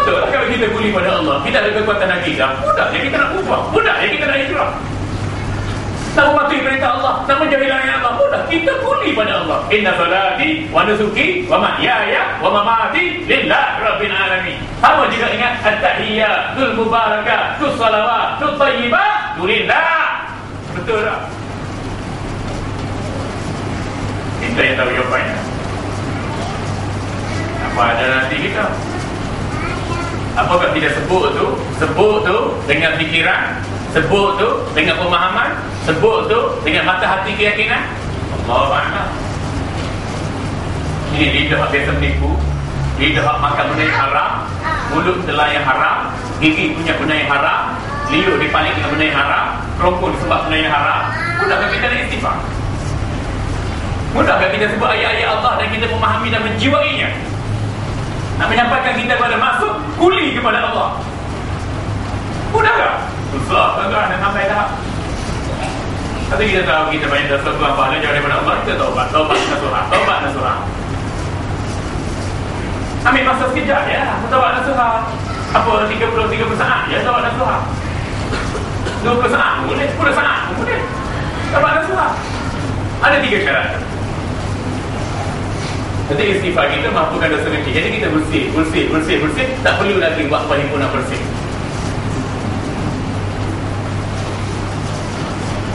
Betul lah kalau kita kuli pada Allah, kita ada kekuatan akidah, mudah je kita nak ubah, mudah je kita nak hijrah. Nak mematuhi perintah Allah, nak menjauhi larangan Allah, mudah kita kuli pada Allah. Inna salati wa nusuki wa mahyaya wa mamati lillahi rabbil alamin. Sama juga ingat at-tahiyyatul mubarakatus salawatus thayyibah lillah. Betul tak? Kita yang tahu jawapannya. Apa ada nanti kita? Apakah kita sebut tu? Sebut tu dengan fikiran, sebut tu dengan pemahaman, sebut tu dengan mata hati keyakinan. Allah Akbar. Ini lidah biasa menipu, lidah makan benda yang haram, mulut telah yang haram, gigi punya benda yang haram, liur dipaling dengan benda yang haram, kerongkong disebab benda yang haram. Mudahkah kita nak istighfar? Mudahkah kita sebut ayat-ayat Allah dan kita memahami dan menjiwainya? Nak menyampaikan kita pada maksud kuli kepada Allah. Mudah tak? Susah kan nak sampai dah. Tapi kita tahu kita banyak dosa buang pahala jauh daripada Allah, kita taubat nasuhah. Ambil masa sekejap je lah, taubat nasuhah. Apa 30 saat je taubat nasuhah. 20 saat boleh, 10 saat boleh. Taubat nasuhah. Ada 3 syarat. Jadi istighfar kita mampukan dosa kecil. Jadi kita bersih. Tak perlu lagi buat paripurna bersih.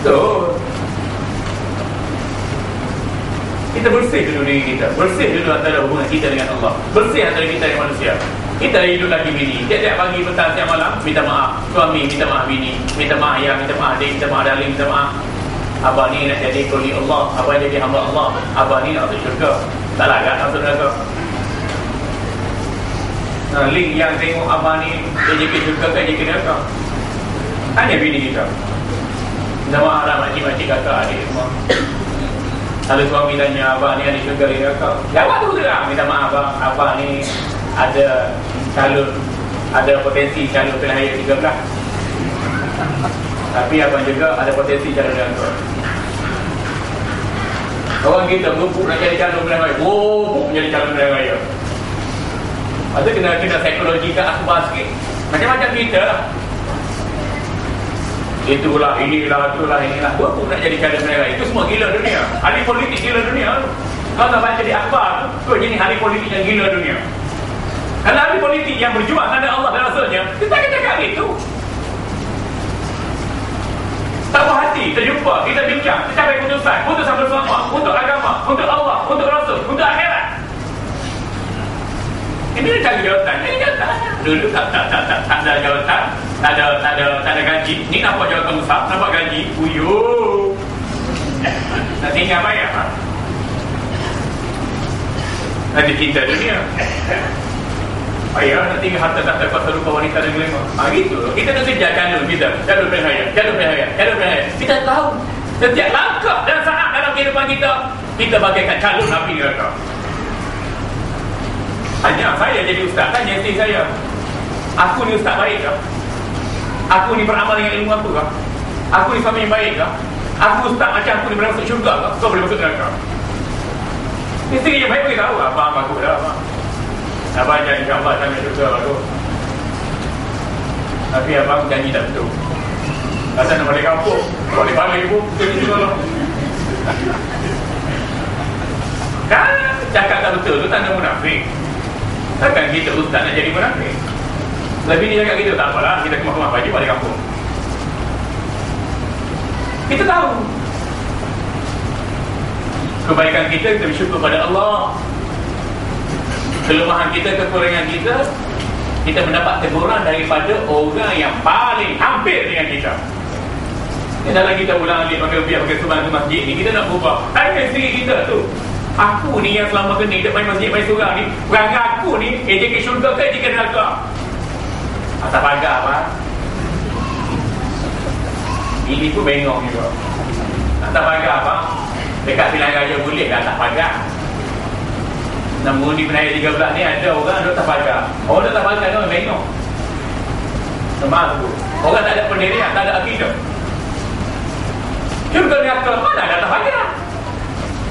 So, kita bersih dulu diri kita. Bersih dulu antara hubungan kita dengan Allah. Bersih antara kita dengan manusia. Kita hidup lagi bini. Tiap-tiap pagi, petang, siang, malam minta maaf. Suami minta maaf bini, minta maaf ayah, minta maaf adik, minta maaf darling, minta maaf. Abah ni nak jadi kuli Allah, abah jadi hamba Allah, abah ni nak masuk syurga. Tak lagat masuk neraka. Link yang tengok abah ni dia jadi syurga kan jadi neraka. Tanya bini kita. Minta maaf lah makcik-makcik kakak adik semua. Kalau suami tanya abah ni ada syurga di neraka, jawab tu terang. Minta maaf abah ni ada calon, ada potensi calon pilihan 13. Tapi abang juga ada potensi calon neraka. Orang kita berupuk nak jadi calon pilihan raya, berupuk menjadi calon pilihan raya. Lepas tu kena psikologi ke akhbar sikit. Macam-macam kita lah. Itulah, inilah, inilah. Berupuk nak jadi calon pilihan raya. Itu semua gila dunia. Ahli politik gila dunia. Kalau tak baca di akhbar tu jadi ahli politik yang gila dunia. Kalau ahli politik yang berjuang kerana Allah dan Rasulnya, kita akan cakap gitu. Tak puas hati, kita jumpa, kita bincang, kita capai putusan bersama untuk agama, untuk Allah, untuk Rasul, untuk akhirat. Ini cari jawatan. Ini jawatan. Dulu tak ada jawatan, tak ada gaji. Ni nampak jawatan besar, nampak gaji. Uyuh. Nak tinggal bayar. Nanti cinta dunia. Ayah nak tinggal harta tahta kuasa rupa wanita dan gelema. Gitu. Kita nak kejar calon kita. Calon berhaya. Kita tahu setiap langkah dan saat dalam kehidupan kita bagaikan calon api neraka. Hanya saya jadi ustaz, tanya isteri saya, aku ni ustaz baik ke? Aku ni beramal dengan ilmu aku ke? Aku ni suami yang baik ke? Aku ustaz macam aku ni boleh masuk syurga ke? Kau boleh masuk neraka? Isteri yang baik boleh tahu lah. Faham aku dah. Abang janji insyaAllah sampai syurga tu. Tapi abang janji tak betul. Asal nak balik kampung, balik pun kita juga lah. Kan cakap tak betul tu tanda munafik. Takkan kita ustaz nak jadi munafik. Lebih ni cakap kita, tak apalah, kita kemah-kemah baju balik kampung. Kita tahu kebaikan kita bersyukur pada Allah. Kelemahan kita, kekurangan kita mendapat teguran daripada orang yang paling hampir dengan kita. Dalam kita ulang alik pakai sumbang ke masjid ni, kita nak berubah. Tanya isteri kita tu, aku ni yang selama kena hidup main masjid, main surau ni, perangai aku ni AJK syurga ke AJK neraka? Atas pagar apa? Ini pun bengong juga. Atas pagar apa? Dekat pilihan raya boleh dah atas pagar. Namun di penaya 13 ni ada orang duduk atas pagar. Orang duduk atas pagar tu bengong. Memang tu orang tak ada pendirian, tak ada akidah. Syurga neraka mana ada atas pagar?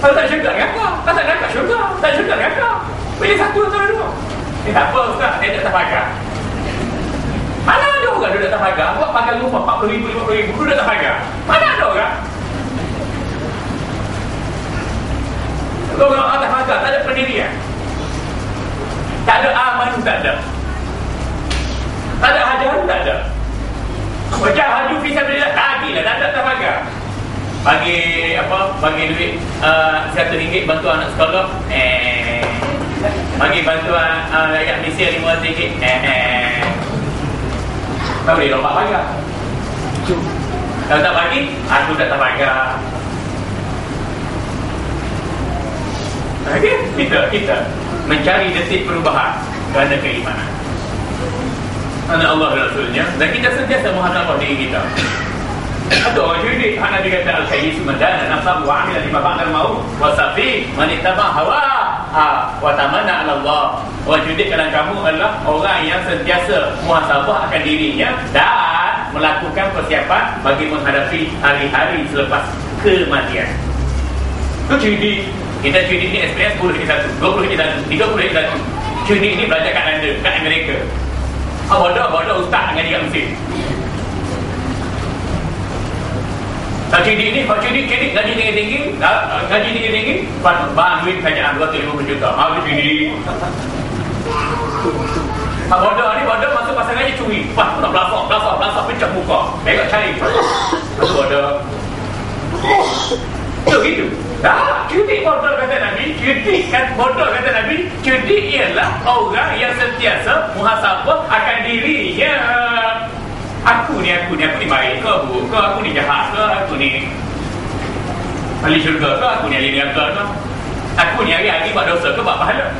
Kalau tak syurga neraka, kalau tak neraka syurga, tak syurga neraka. Pilih satu antara dua. Tak apa ustaz, dia tak atas pagar. orang duduk atas pagar? Buat pagar rumah 40,000, 50,000 duduk atas pagar. Mana ada orang? Orang atas pagar tak ada pendirian. Tak ada aman, tak ada. Tak ada hajar, tak ada. Macam haju fisabilillah lagilah tak ada atas pagar. Bagi apa? Bagi duit RM100 bantu anak sekolah. Bagi bantuan rakyat Malaysia RM500. Tak boleh lompat pagar. Kalau tak bagi, aku tak pagar. Kita mencari detik perubahan kerana keimanan. Kerana Allah dan Rasulnya. Dan kita sentiasa menghadap diri kita. Ada orang judi, Nabi kata al-kayyisu madana nafsahu wa amila lima ba'dal maut wa safi man ittaba hawa wa tamanna 'ala Allah. Orang judi dalam kamu adalah orang yang sentiasa muhasabah akan dirinya dan melakukan persiapan bagi menghadapi hari-hari selepas kematian. Itu judi. Kita judi ni experience 10 1, 20 1, 30 1. Judi ini belajar kat London, kat Amerika. Bodoh ustaz dengan dia Mesir. Tak judi ni, kalau judi gaji tinggi-tinggi, bang duit kerajaan 250 juta. Itu judi. Bodoh masuk pasangannya curi. Pas nak belasah, pecah muka. Tengok cari. Itu bodoh. Itu gitu. Judi bodoh kata Nabi. Bodoh kata Nabi. Judi ialah orang yang sentiasa muhasabah akan dirinya. Aku ni baik ke buruk ke, aku ni jahat ke, aku ni ahli syurga ke, aku ni ahli neraka ke, aku ni hari-hari buat dosa ke, buat pahala.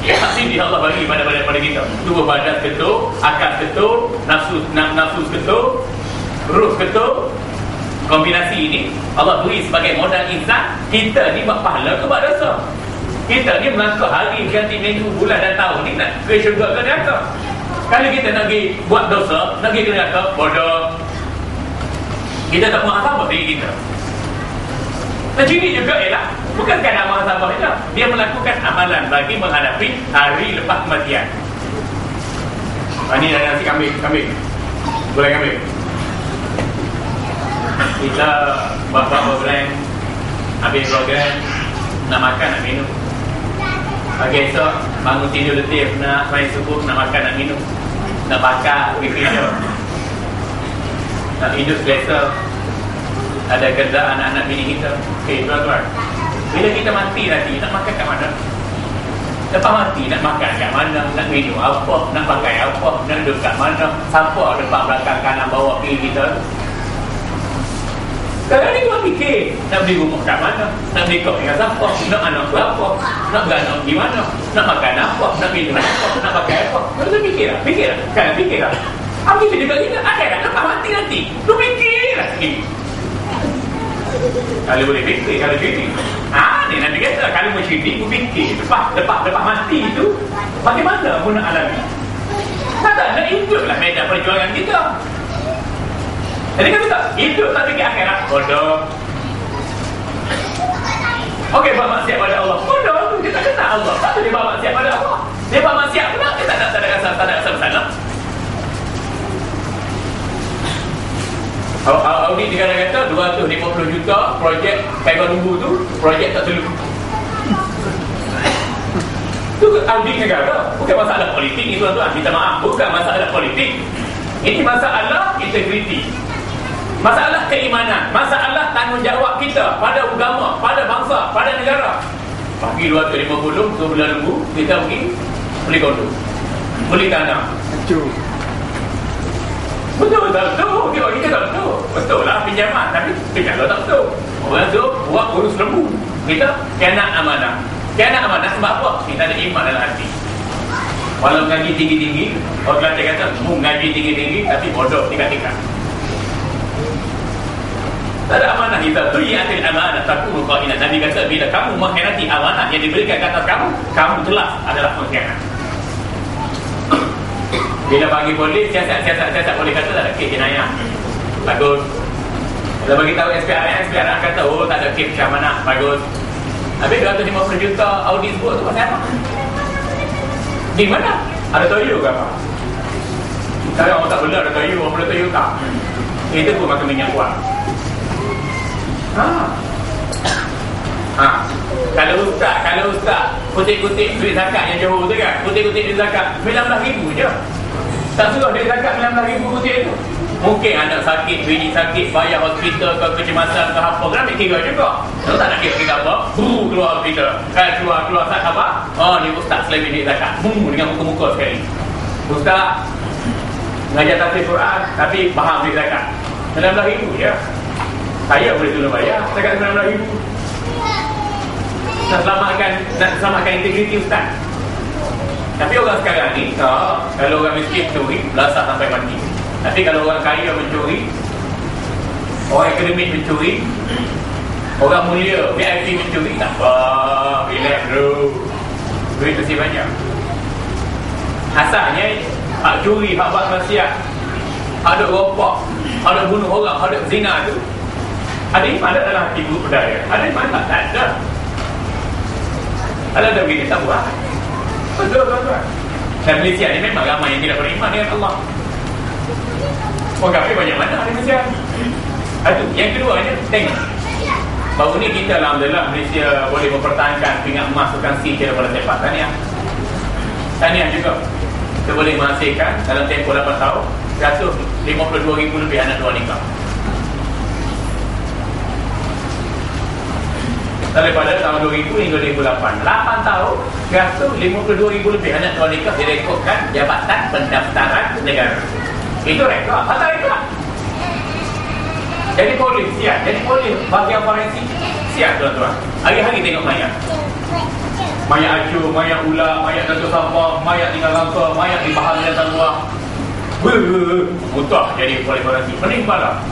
Pasti Allah bagi pada kita. Dua badan ketuk, akal ketuk, nafsu ketuk, ruh ketuk. Kombinasi ini Allah beri sebagai modal insan. Kita ni buat pahala ke buat dosa. Kita ni melangkah hari, ganti minggu, bulan dan tahun ni nak ke syurga ke neraka. Kalau kita nak pergi buat dosa, nak pergi ke neraka, bodoh. Kita tak muhasabah diri kita. Dan ini juga ialah bukan sekadar muhasabah saja. Dia melakukan amalan bagi menghadapi hari lepas kematian. Ini dah nasi kambing. Boleh kambing. Kita buat program, habis program, nak makan, nak minum. Pagi esok bangun tidur letih, nak main subuh, nak makan, nak minum, nak bakar, pergi kerja, nak hidup selesa, ada kerja anak-anak bini kita. Okey, tuan-tuan, bila kita mati nanti, nak makan kat mana? Lepas mati, nak makan kat mana? Nak minum apa? Nak pakai apa? Nak duduk kat mana? Siapa depan, belakang, kanan, bawah, kiri kita? Sekarang ni kau fikir nak beli rumah kat mana, nak beli kau dengan siapa, nak anak berapa, nak beranak di mana, nak makan apa, nak minum apa, nak pakai apa. Kau tu fikirlah. Sekarang fikirlah. Apa kita juga kita akhirat lepas mati nanti. Tu fikirlah sikit. Kalau boleh fikir, kalau cuti. Ni Nabi kata kalau mau cuti, aku fikir lepas mati itu bagaimana guna alami. Tak nak hiduplah medan perjuangan kita. Jadi kan kita hidup tak fikir akhirat, bodoh. Okey, buat maksiat pada Allah, bodoh. Dia tak kenal Allah. Tak boleh buat maksiat pada Allah. Dia buat maksiat pula, dia tak ada rasa bersalah. Audit negara kata 250 juta projek Kaiban Lumbu tu, projek tak teluk. Itu audit negara, bukan masalah politik ni tuan-tuan. Minta maaf, bukan masalah politik. Ini masalah integriti. Masalah keimanan, masalah tanggungjawab kita pada agama, pada bangsa, pada negara. Bagi 250 sebulan Lumbu, kita pergi beli kondo, beli tanah. Betul. Kita tak betul. Betul lah pinjaman, tapi pinjaman tak betul. Orang tu buat urus lembu. Kita kena amanah. Sebab apa? Kita ada iman dalam hati. Walau gaji tinggi-tinggi, orang Kelantan kata gaji tinggi-tinggi tapi bodoh tingkat-tingkat. Tak ada amanah kita. Tuyiatil amanah takunu qainan. Nabi kata bila kamu mengkhianati amanah yang diberikan ke atas kamu telah adalah pengkhianat. Bila bagi polis, siasat boleh kata tak ada kes jenayah. Bagus. Bila bagi tahu SPRM kata tak ada kes macam mana. Bagus. Habis 250 juta audit buat tu pasal apa? Di mana? Ada toyo ke apa? Kalau orang tak belah dah kayu, orang boleh kayu tak. Itu pun makan minyak kuat. Kalau ustaz kutip-kutip duit zakat yang Johor tu kan, kutip-kutip duit zakat 19,000 je. Tak suruh duit zakat 19,000 kutip tu. Mungkin anak sakit, bini sakit, bayar hospital ke kecemasan ke apa, kena ambil kira juga. Kalau tak nak kira apa, keluar hospital. Keluar tak apa. Ni ustaz selain duit zakat. Dengan muka-muka sekali. Ustaz mengajar tafsir Quran tapi faham duit zakat 19,000 je. Saya boleh tolong bayar zakat 19,000. Nak selamatkan integriti ustaz. Tapi orang sekarang ni kalau orang miskin mencuri, belasah sampai mati. Tapi kalau orang kaya mencuri, orang akademik mencuri, orang mulia VIP mencuri, tak apa, relax bro, duit mesti banyak. Asalnya hak curi, hak buat maksiat, ada ropak, ada bunuh orang, ada zina tu, ada iman tak dalam hati guru pedaya? Ada iman tak? Tak ada. Kalau ada begini tak buat. Betul tuan-tuan. Dan Malaysia ni memang ramai yang tidak beriman dengan Allah. Orang kafir banyak mana di Malaysia. Itu yang keduanya, tengok baru ni kita alhamdulillah Malaysia boleh mempertahankan pingat emas sukan C daripada sepak. Tahniah juga. Kita boleh menghasilkan dalam tempoh 8 tahun 152,000 lebih anak luar nikah. Daripada tahun 2000 hingga 2008, 8 tahun 152,000 lebih anak luar nikah direkodkan Jabatan Pendaftaran Negara. Itu rekod, apa rekod? Jadi polis, siap. Jadi polis bahagian forensik, siap tuan-tuan. Hari-hari tengok mayat. Mayat acu, mayat ular, mayat jatuh sampah, mayat tinggal langka, mayat di bahan dan luar. Muntah jadi polis forensik. Pening kepala.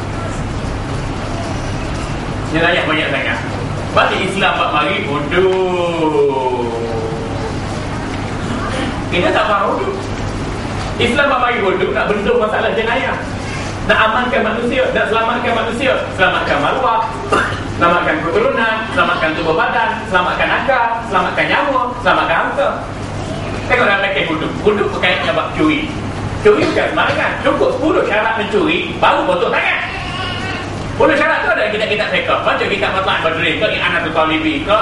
Jenayah banyak sangat. Berarti Islam buat mari bodoh. Kita tak faham bodoh. Islam buat mari bodoh nak bendung masalah jenayah. Nak amankan manusia, nak selamatkan manusia, selamatkan maruah, selamatkan keturunan, selamatkan tubuh badan, selamatkan akal, selamatkan nyawa, selamatkan harta. Tengok dalam paket bodoh. Bodoh berkaitannya bab curi. Curi bukan sembarangan. Cukup 10 syarat mencuri baru potong tangan. 10 syarat tu ada kitab-kitab fiqh. Baca kitab Matla'at Badrin ke, I'anatul Talibi ke,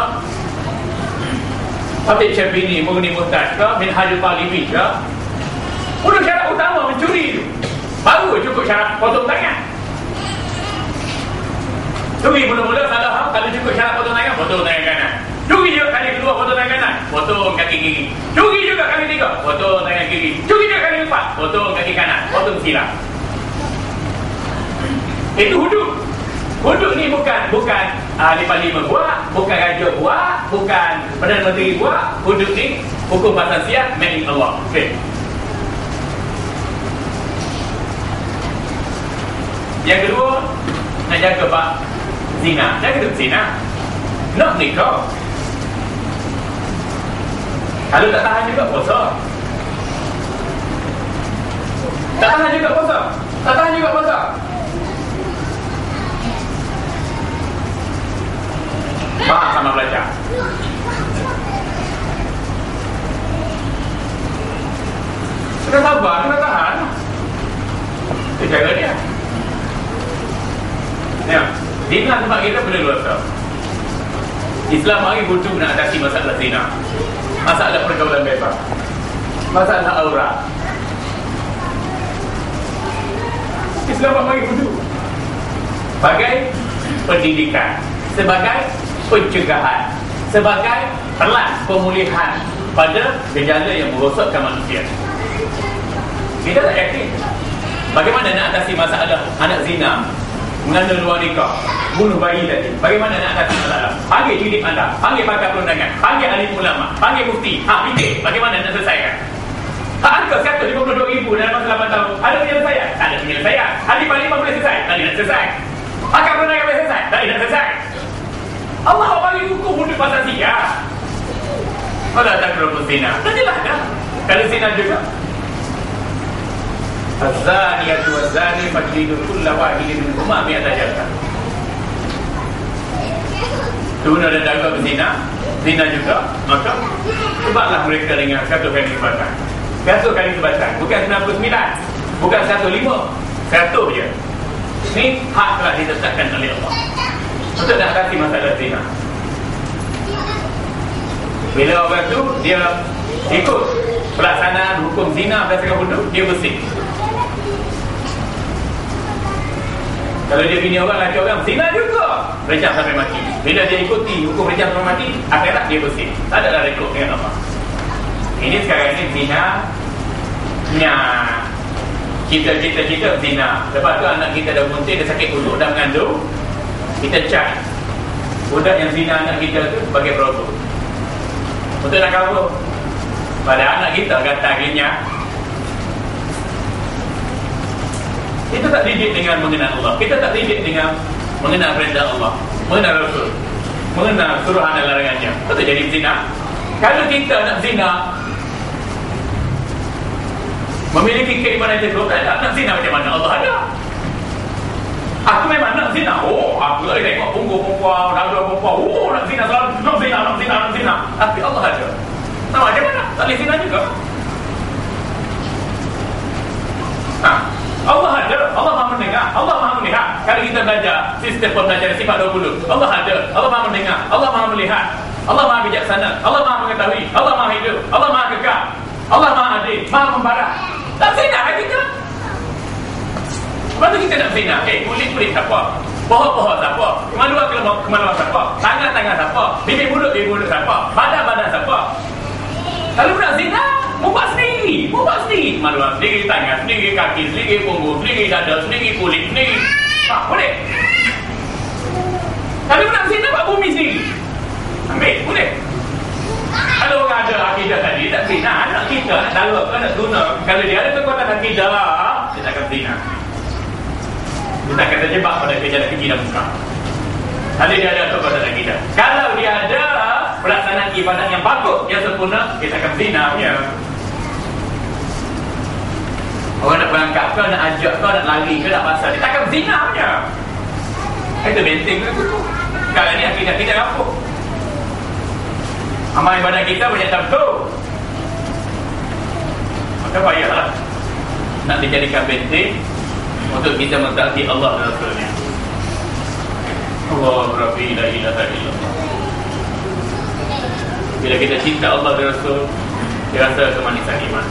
Khatib Syarbini, Mughni Muhtaj ke, Minhajul Talibi ke. 10 syarat utama mencuri tu. Baru cukup syarat potong tangan. Curi mula-mula salah hal. Kalau cukup syarat potong tangan kanan. Curi juga kali kedua, potong tangan kanan, potong kaki kiri. Curi juga kali tiga, potong tangan kiri. Curi juga kali empat, potong kaki kanan, potong silang. Itu hudud. Hudud ni bukan ahli parlimen buat, bukan raja buat, bukan Perdana Menteri buat. Hudud ni hukum asasiah made in Allah. Okey. Yang kedua, nak jaga bab zina. Jaga zina. Nak nikah. Kalau tak tahan juga puasa. Tak tahan juga puasa. Faham sama belajar. Kena sabar, kena tahan. Itu cara dia. Ya, zina tempat kita boleh luar. Islam mari butuh nak atasi masalah zina, masalah pergaulan bebas, masalah aurat. Islam mari butuh sebagai pendidikan, sebagai pencegahan, sebagai pelan pemulihan pada gejala yang merosakkan manusia. Kita tak yakin bagaimana nak atasi masalah anak zina, mengandung luar nikah, bunuh bayi tadi. Bagaimana nak atasi masalah? Panggil jidik anda, panggil pakar perundangan, panggil alim ulama, panggil mufti. Fikir bagaimana nak selesaikan. Angka 152,000 dalam masa 8 tahun. Ada penyelesaian? Tak ada penyelesaian. Ahli parlimen boleh selesai? Tak boleh nak selesai. Pakar perundangan boleh selesai? Tak boleh nak selesai. Allah bagi hukum untuk pasal zina. Kalau tak kerana zina, dah jelas dah. Kalau zina juga, Az-zaniyatu waz-zani fajlidu kulla wahidin minhuma mi'ata jaldah. Tuna dan dagang berzina, zina juga, maka sebablah mereka dengan 100 kali kebatan. 100 kali kebatan, bukan 99. Bukan 105, 100 je. Ini hak telah ditetapkan oleh Allah untuk nak kasih masalah zina. Bila orang tu dia ikut pelaksanaan hukum zina berdasarkan hudud, dia bersih. Kalau dia bini orang, laki orang, zina juga, rejam sampai mati. Bila dia ikuti hukum rejam sampai mati, akhirat dia bersih. Tak adalah rekod dengan Allah. Ini sekarang ni zina nya kita zina. Lepas tu anak kita dah bunting, dah sakit perut, dah mengandung, kita cari budak yang zina anak kita tu sebagai pelopor untuk nak cover pada anak kita kata akhirnya. Kita tak didik dengan mengenal Allah, kita tak didik dengan mengenal perintah Allah, mengenal Rasul, mengenal suruhan dan larangannya. Betul jadi zina. Kalau kita nak zina, memiliki keimanan itu, tak ada nak zina macam mana Allah ada. Aku memang nak zina. Oh, aku lagi tengok punggung perempuan, dada perempuan. Oh, nak zina selalu. Nak zina. Tapi Allah ada. Nah, macam mana? Tak boleh zina juga. Allah ada. Allah maha mendengar. Allah maha melihat. Kalau kita belajar sistem pembelajaran sifat 20, Allah ada. Allah maha mendengar. Allah maha melihat. Allah maha bijaksana. Allah maha mengetahui. Allah maha hidup. Allah maha kekal. Allah maha adil. Maha membarah. Tak zina kan kita? Lepas tu kita nak zina. Kulit siapa? Pohon-pohon siapa? Kemaluan siapa? Tangan-tangan siapa? Bibir-mulut siapa? Badan-badan siapa? Kalau nak zina, buat sendiri. Kemaluan sendiri, tangan sendiri, kaki sendiri, punggung sendiri, dada sendiri, kulit sendiri. Boleh? Kalau nak zina, buat bumi sendiri. Ambil, boleh? Kalau orang ada akidah tadi, tak zina. Anak kita nak dalam, nak guna. Kalau dia ada kekuatan akidah, dia tak akan zina. Dia tak akan terjebak pada kejadian keji dan muka. Kalau dia ada kekuatan akidah. Kalau dia ada pelaksanaan ibadat yang bagus, yang sempurna, dia tak akan zina punya. Orang nak berangkat kau, nak ajak kau, nak lari ke, nak pasal, dia tak akan zina punya. Itu benteng ke tu. Sekarang ni akidah kita apa? Amal ibadat kita banyak tentu. Maka payahlah nak dijadikan benteng untuk kita mentaati Allah dan Rasulnya. Allah Rabbi la ilaha illallah. Bila kita cinta Allah dan Rasul, dia rasa kemanisan iman.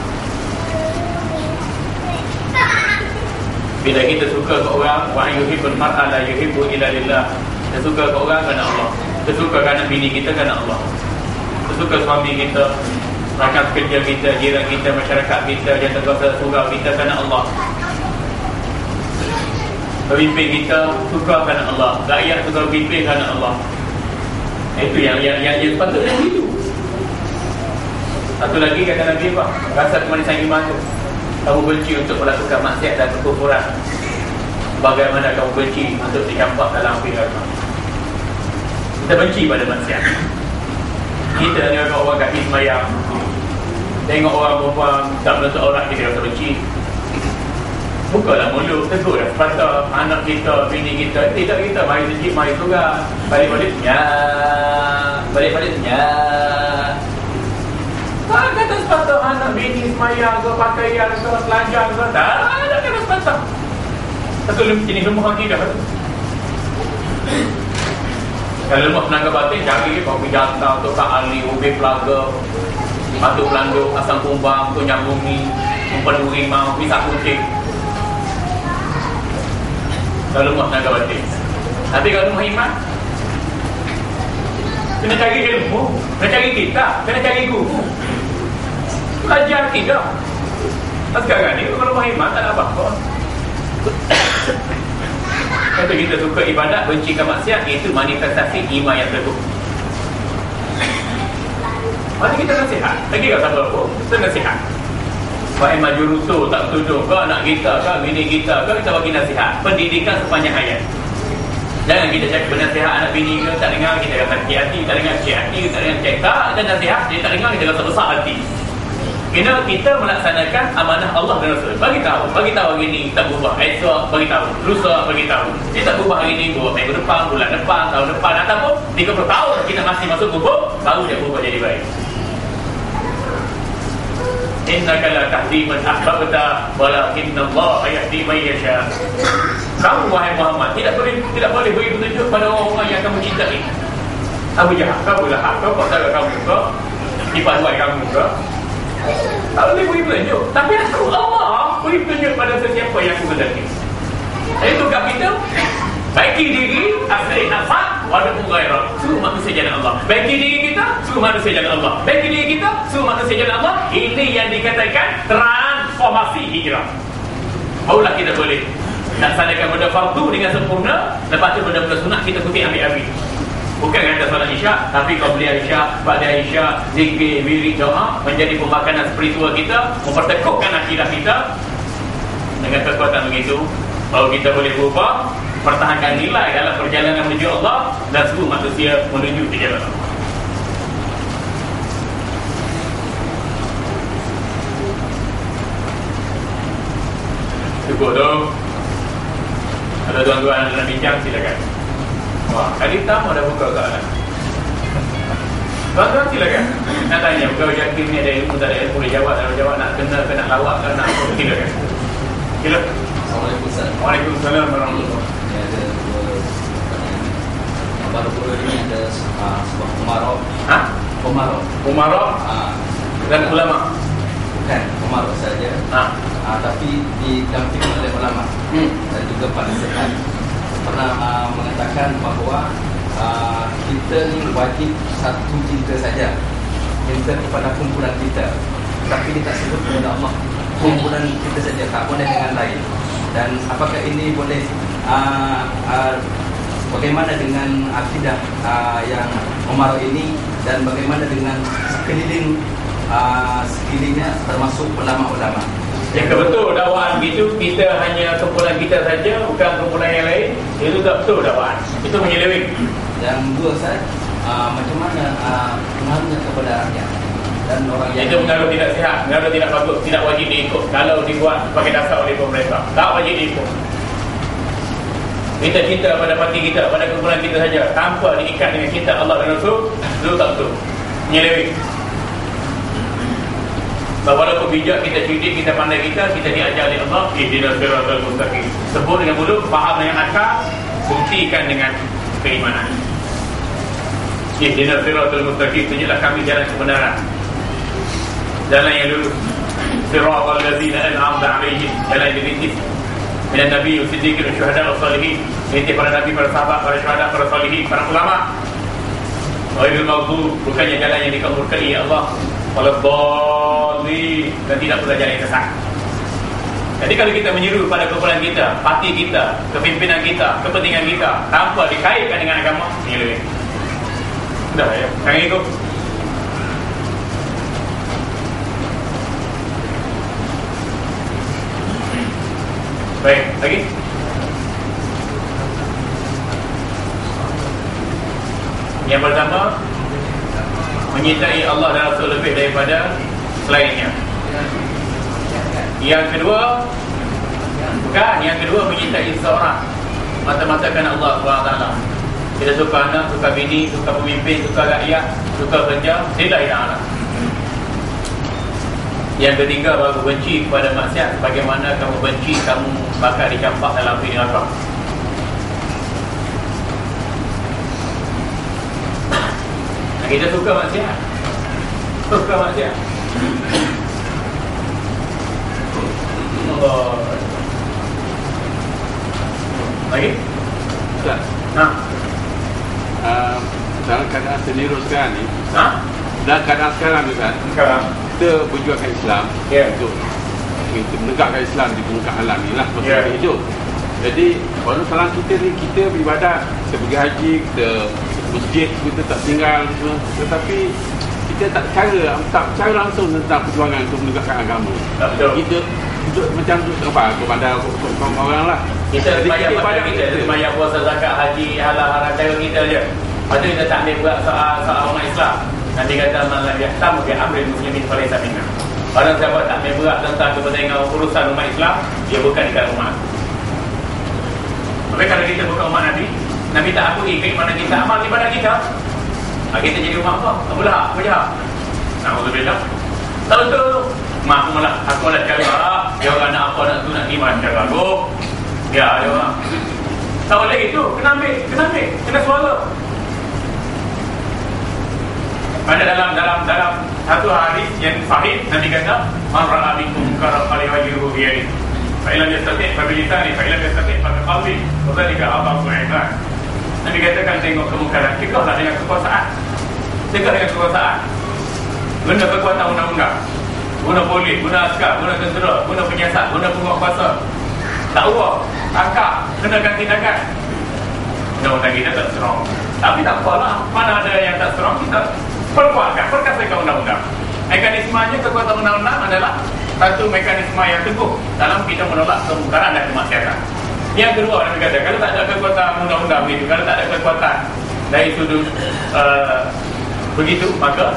Bila kita suka ke orang, wa yuhibbul mar'a la yuhibbu illa lillah. Kita suka ke orang kerana Allah. Kita suka kerana bini kita kerana Allah. Kita suka suami kita, rakan kerja kita, jiran kita, masyarakat kita, jantara surau kita kerana Allah. Pemimpin kita suka kerana Allah, rakyat suka pemimpin kerana Allah. Itu yang sepatutnya begitu. Satu lagi kata Nabi apa? Rasa kemanisan iman tu, kamu benci untuk melakukan maksiat dan kekufuran, bagaimana kamu benci untuk dicampak dalam api neraka. Kita benci pada maksiat. Kita tengok orang kaki semayang, tengok orang perempuan tak menutup aurat, kita rasa benci. Bukalah mulut, tegurlah sepatah anak kita, bini kita. Tidak, kita mari sejik, mari surga. Balik-balik tak kata sepatah anak bini semayang ke, pakaian ke, telanjang ke. Tak ada kata sepatah. Satu jenis lemah akidah tu. Kalau lemah tenaga batin, cari kopi jantan, tukar ali, ubi pelaga, batu pelanduk, asam kumbang, kunyang bumi, umpan rimau, pisang kucing. Kalau lemah tenaga batin. Tapi kalau lemah iman, kena cari ilmu, kena cari kitab, kena cari guru, belajar akidah. Sekarang ni kalau lemah iman tak ada apa-apa. Kalau kita suka ibadat, benci ke maksiat, itu manifestasi iman yang teguh. Mari kita nasihat. Lagi tak sabar apa? Kita nasihat. Baik majurutu tak tuduh ke anak kita ke bini kita ke, kita bagi nasihat. Pendidikan sepanjang hayat. Jangan kita cakap bernasihat anak bini ke, tak dengar kita rasa sakit hati, tak dengar sakit hati, tak dengar cakap dan nasihat, dia tak dengar kita rasa besar hati. Kena kita melaksanakan amanah Allah dan Rasul. Bagi tahu hari ni tak berubah, esok bagi tahu, lusa bagi tahu. Dia tak berubah hari ni, berubah minggu depan, bulan depan, tahun depan, ataupun 30 tahun kita masih masuk kubur, baru dia berubah jadi baik. innaka la tahdi man ahbabta walakinna Allah yahdi man yasha. Kamu wahai Muhammad tidak boleh beri petunjuk pada orang-orang yang kamu cintai. Abu Jahal, Abu Lahab, saudara kamu ke, ipar-ipar kamu ke, tak boleh beri petunjuk. Tapi aku Allah beri petunjuk pada sesiapa yang aku kehendaki. Jadi tugas kita baiki diri, akhir nafas, walaupun gairah. Suruh manusia jalan Allah. Baiki diri kita, suruh manusia jalan Allah. Baiki diri kita, suruh manusia jalan Allah. Ini yang dikatakan transformasi hijrah. Barulah kita boleh laksanakan benda fardu dengan sempurna. Lepas tu benda-benda sunat kita putih ambil-ambil. Bukan kata solat isyak, tapi qabliyah isyak, ba'da isyak, zikir, wirid, doa menjadi pembakaran spiritual kita, memperteguhkan akidah kita. Dengan kekuatan begitu, kalau kita boleh berubah, pertahankan nilai dalam perjalanan menuju Allah dan seluruh manusia menuju ke jalan Allah. Cukup tu. Ada tuan-tuan yang nak bincang, silakan. Wah, kali tamu dah buka soalan. Tuan-tuan silakan. Nak tanya, kau yakin ni ada ilmu tak ada ilmu, boleh jawab, kalau jawab nak kena lawak ke nak apa, silakan. Silakan. Assalamualaikum Ustaz. Waalaikumsalam warahmatullahi wabarakatuh. Ini ada dua pertanyaan. Baru-baru ini ada sebuah umarah. Umarah Dan ulama. Bukan, umarah saja. Tapi didampingi oleh ulama dan juga para sehat. Pernah mengatakan bahawa kita ni wajib satu cinta saja, cinta kepada kumpulan kita, tapi kita sebut kepada Allah, kumpulan kita saja, tak boleh dengan lain. Dan apakah ini boleh bagaimana dengan akidah yang umarah ini, dan bagaimana dengan sekelilingnya termasuk ulama-ulama? Jika betul dakwaan begitu, kita hanya kumpulan kita saja, bukan kumpulan yang lain, itu tak betul dakwaan. Itu menyeleweng. Yang dua Ustaz, macam mana pengaruhnya kepada rakyat dan orang yang itu pengaruh tidak sihat, pengaruh tidak bagus, tidak wajib diikut. Kalau dibuat sebagai dasar oleh pemerintah, tak wajib diikut. Kita cinta pada parti kita, pada kumpulan kita saja, tanpa diikat dengan cinta Allah dan Rasul, itu tak betul. Menyeleweng. Walaupun bijak, kita cerdik, kita pandai, kita diajar oleh Allah, ihdinas siratal mustaqim. Sebut dengan mulut, faham dengan akal, buktikan dengan keimanan. Ihdinas siratal mustaqim, tunjuklah kami jalan kebenaran, jalan yang lurus. Siratal ladzina an'amta 'alaihim, jalan yang dirintis. Minan nabiyyin siddiqin syuhada was salihin, itu para nabi, para sahabat, para syuhada, para salihin, para ulama. Ghairil maghdub, bukannya jalan yang dikamurkai ya Allah, waladhdallin, dan tidak pula jalan yang sesat. Jadi kalau kita menyeru pada kumpulan kita, parti kita, kepimpinan kita, kepentingan kita, tanpa dikaitkan dengan agama, menyeleweng. Sudah ya, jangan ikut. Baik, lagi. Yang pertama, menyintai Allah dan Rasul lebih daripada selainnya. Yang kedua, menyintai seseorang mata-mata kerana Allah SWT. Kita suka anak, suka bini, suka pemimpin, suka rakyat, suka kerja, lillahi ta'ala. Yang ketiga, baru benci kepada maksiat. Bagaimana kamu benci, kamu bakal dicampak dalam api neraka. Kita suka maksiat. Allah. Lagi? Ustaz. Dalam keadaan seniru sekarang ni, dalam keadaan sekarang ni kan, kita berjuang kat Islam, untuk menegakkan Islam di muka alam ni lah, maksudnya hidup. Jadi kalau salah kita ni, kita beribadat, kita pergi haji, kita masjid, kita tak tinggal semua, tetapi kita tak cara langsung tentang perjuangan untuk menegakkan agama. Kita duduk macam tu apa, kepada orang lah. Kita semayang kita semayang puasa, zakat, haji, halal haram, cara kita je. Lepas tu kita tak ambil berat soal orang Islam. Nanti kata man lam yahtam bi amri muslimin falaysa minna. Orang siapa tak ambil berat tentang kepentingan urusan umat Islam, dia bukan di kalangan umat. Tapi kalau kita bukan umat Nabi tak akui keimanan kita, amal ibadah kita, kita jadi umat apa? Abu Lahab, Abu Jahal. Alhamdulillah. Tak betul. Mak aku malah cara dia orang nak apa nak tu nak iman cara aku. Ya, dia orang. Tak boleh itu, kena ambil, kena suara. Pada dalam satu hadis yang sahih Nabi kata, "Man ra'a minkum munkaran falyughayyirhu bi yadihi. Fa illam yastati' fa bi lisanihi, fa illam yastati' fa bi qalbihi, wa dhalika adhafu 'indah." Nabi katakan tengok kemungkaran, cegahlah dengan kekuasaan. Cegah dengan kekuasaan. Guna kekuatan undang-undang. Guna polis, guna askar, guna tentera, guna penyiasat, guna penguatkuasa. Dakwa, tangkap, kenakan tindakan. Undang-undang kita tak strong. Tapi tak apalah, mana ada yang tak strong, kita perkuatkan, perkasakan undang-undang. Mekanismenya kekuatan undang-undang adalah satu mekanisme yang teguh dalam kita menolak kemungkaran dan kemaksiatan. Yang kedua, Nabi kata, kalau tak ada kekuatan undang-undang begitu, kalau tak ada kekuatan dari sudut begitu, maka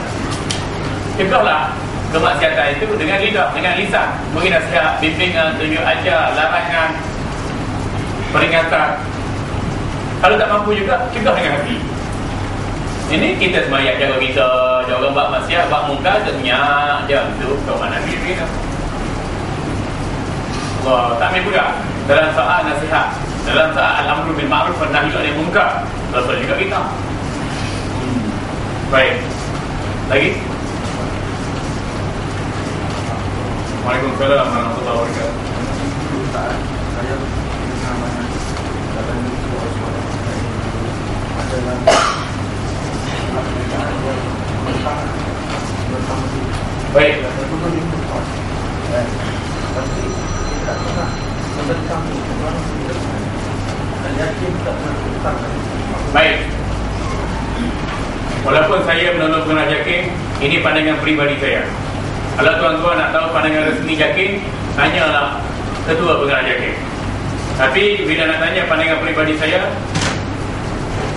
cegahlah kemaksiatan itu dengan lidah, dengan lisan, beri nasihat, bimbingan, tunjuk ajar, larangan, peringatan. Kalau tak mampu juga, cegah dengan hati. Ini kita semayang jaga kita, jaga buat maksiat, buat muka, senyap je. Itu kau mana diri kita. Allah, tak ambil pula dalam soal nasihat, dalam soal al-amru bil ma'ruf wa nahy 'anil munkar. Betul juga kita. Baik. Lagi? Waalaikumsalam warahmatullahi wabarakatuh. Saya bersama dalam adalah baik. Tapi tidak pernah memberikan orang dan yakin tak pernah. Baik. Walaupun saya menolong pengarah JAKIM, ini pandangan peribadi saya. Kalau tuan-tuan nak tahu pandangan resmi JAKIM, tanyalah ketua pengarah JAKIM. Tapi bila nak tanya pandangan peribadi saya,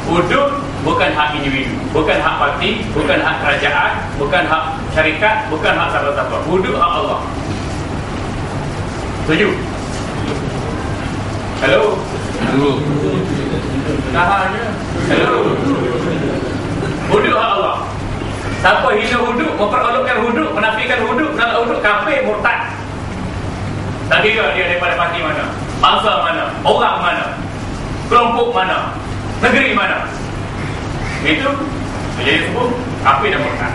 hudud bukan hak individu, bukan hak parti, bukan hak kerajaan, bukan hak syarikat, bukan hak siapa-siapa. Hudud hak Allah. Setuju? Hello? Tahannya. Hello? Hudud hak Allah. Siapa hina hudud, memperolokkan hudud, menafikan hudud, menolak hudud, kafir, murtad. Tak kira dia daripada parti mana, bangsa mana, orang mana, kelompok mana, negeri mana. Itu menjadi sebut kafir dan murtad.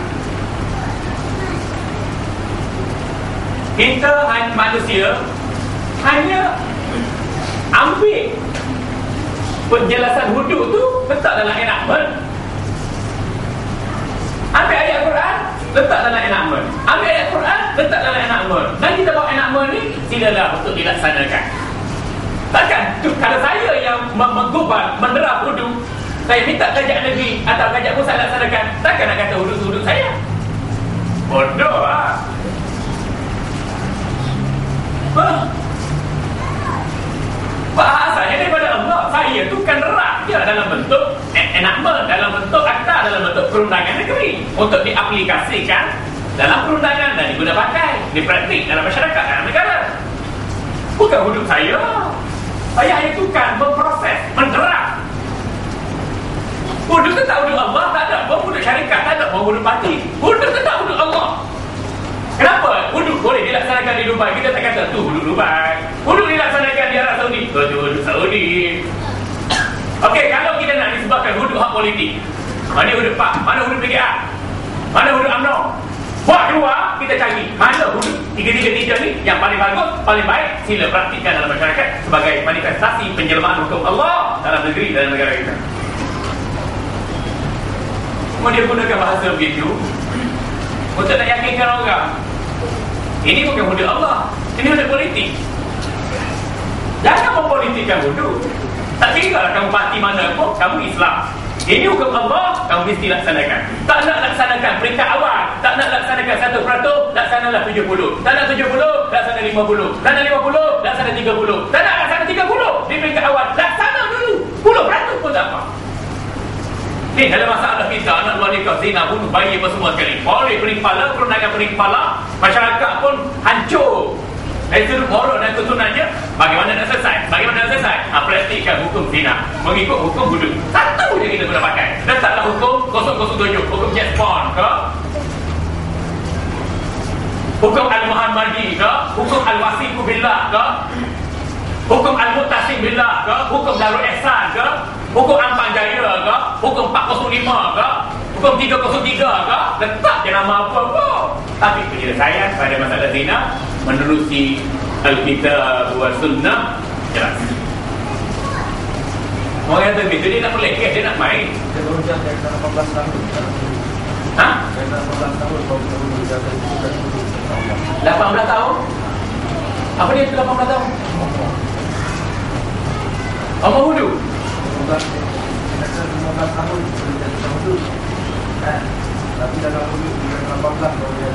Kita manusia hanya ambil penjelasan hudud tu letak dalam enakmen. Ambil ayat Quran, letak dalam enakmen. Ambil ayat Quran, letak dalam enakmen. Dan kita bawa enakmen ni, silalah untuk dilaksanakan. Takkan kalau saya yang menggubal, menderap hudud, saya minta kerajaan negeri atau kerajaan pusat laksanakan, takkan nak kata hudud-hudud saya? Bodoh lah. Bahasanya daripada Allah. Saya tu kan rak dia dalam bentuk enakmen, dalam bentuk akta, dalam bentuk perundangan negeri untuk diaplikasikan dalam perundangan dan diguna pakai, dipraktik dalam masyarakat, dalam negara. Bukan hudud saya. Saya hanya tukang memproses, menderap. Hudud tetap hudud Allah, tak ada pun hudud syarikat, tak ada pun hudud parti. Hudud tetap hudud Allah. Kenapa? Hudud boleh dilaksanakan di Dubai. Kita tak kata tu hudud Dubai. Hudud dilaksanakan di Arab Saudi. Tu hudud Saudi. Okey, kalau kita nak disebabkan hudud hak politik, mana hudud PAK, mana hudud PKR, mana hudud UMNO, buat keluar, kita cari mana hudud tiga-tiga ni yang paling bagus, paling baik, sila praktikkan dalam masyarakat sebagai manifestasi penjelmaan hukum Allah dalam negeri, dalam negara kita. Kemudian gunakan bahasa begitu untuk nak yakinkan orang. Ini bukan hudud Allah, ini hudud politik. Jangan mempolitikkan hudud. Tak kira lah kamu parti mana pun, kamu Islam. Ini hukum Allah, kamu mesti laksanakan. Tak nak laksanakan peringkat awal, tak nak laksanakan 1%, laksanalah 70. Tak nak 70, laksana 50. Tak nak 50, laksana 30. Tak nak laksana 30 di peringkat awal, laksana dulu 10% pun tak apa. Ni dalam masalah kita, anak luar nikah, zina, bunuh, bayi apa semua sekali. Boleh pening kepala, perundangan pening kepala, masyarakat pun hancur. Dari sudut borok dan ketunannya, bagaimana nak selesai? Bagaimana nak selesai? Praktikkan hukum zina, mengikut hukum hudud. Satu je kita guna pakai. Letaklah hukum 007, hukum jet spawn ke Hukum Al-Muhammadi ke? Hukum Al-Wasiqu Billah ke? Hukum Al-Muttasim Billah ke? Hukum Darul Ihsan ke? Hukum Ampang Jaya ke? Hukum 405 ke? Hukum 303 ke? Letak je nama apa-apa. Tapi penyelesaian pada masalah zina menerusi Al-Kitab wa Sunnah jelas. Orang yang begitu dia nak melekeh, dia nak main. Dia baru jaga 18 tahun. Hah? 18 tahun baru jaga 18 tahun? Apa dia itu 18 tahun? Apa wudu? 15 tahun. Tapi dalam wudu 18 baru dia